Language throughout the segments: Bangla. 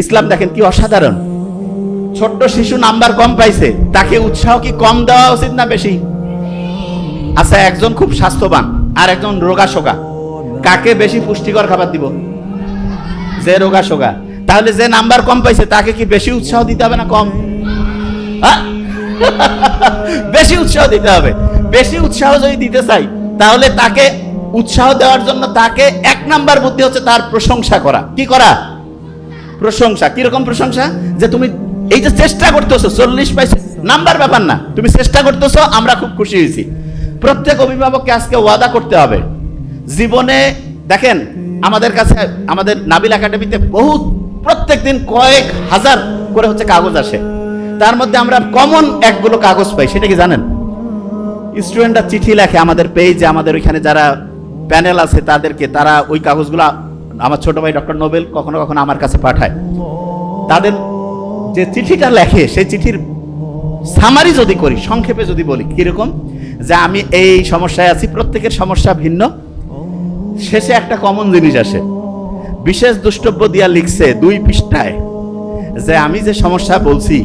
ইসলাম দেখেন কি অসাধারণ। ছোট্ট শিশু নাম্বার কম পাইছে, তাকে উৎসাহ কি কম দেওয়া উচিত না বেশি? আচ্ছা, একজন খুব স্বাস্থ্যবান আর একজন রোগা শোগা, কাকে বেশি পুষ্টিকর খাবার দিব? যে রোগা শোগা। তাহলে যে নাম্বার কম পাইছে তাকে কি বেশি উৎসাহ দিতে হবে না কম? বেশি উৎসাহ দিতে হবে। বেশি উৎসাহ যদি দিতে চাই তাহলে তাকে উৎসাহ দেওয়ার জন্য তাকে এক নাম্বার বুদ্ধি হচ্ছে তার প্রশংসা করা। কি করা? প্রশংসা। কিরকম প্রশংসা? যে তুমি এই যে চেষ্টা করতেছো, 40 পাইছে নাম্বার ব্যাপার না, তুমি চেষ্টা করতেছো, আমরা খুব খুশি হয়েছি। প্রত্যেক অভিভাবককে আজকে ওয়াদা করতে হবে জীবনে। দেখেন আমাদের কাছে, আমাদের নাবিল একাডেমিতে বহুত প্রত্যেকদিন কয়েক হাজার করে হচ্ছে কাগজ আসে, তার মধ্যে আমরা কমন একগুলো কাগজ পাই। সেটা কি জানেন? স্টুডেন্টরা চিঠি লেখে আমাদের পেজে, আমাদের ওইখানে যারা প্যানেল আছে তাদেরকে, তারা ওই কাগজগুলো আমার ছোট ভাই ডক্টর নোবেল কখনো কখনো আমার কাছে পাঠায়। তাদের যে চিঠিটা লেখে সেই চিঠির সামারি যদি করি, সংক্ষেপে যদি বলি, কিরকম যে আমি এই সমস্যায় আছি, প্রত্যেকের সমস্যা ভিন্ন, শেষে একটা কমন জিনিস আসে। বিশেষ দ্রষ্টব্য দিয়া লিখছে 2 পৃষ্ঠায় যে আমি যে সমস্যা বলছি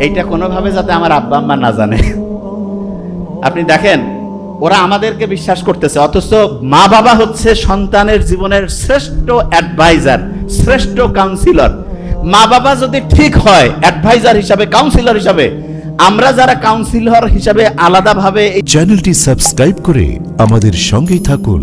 এইটা কোনোভাবে যাতে আমার আব্বা আম্মা না জানে। আপনি দেখেন ওরা আমাদেরকে বিশ্বাস করতেছে, অথচ মা বাবা হচ্ছে সন্তানের জীবনের শ্রেষ্ঠ অ্যাডভাইজার, শ্রেষ্ঠ কাউন্সিলর। মা বাবা যদি ঠিক হয় অ্যাডভাইজার হিসাবে, কাউন্সিলর হিসাবে, আমরা যারা কাউন্সিলর হিসাবে আলাদাভাবে চ্যানেলটি সাবস্ক্রাইব করে আমাদের সঙ্গেই থাকুন।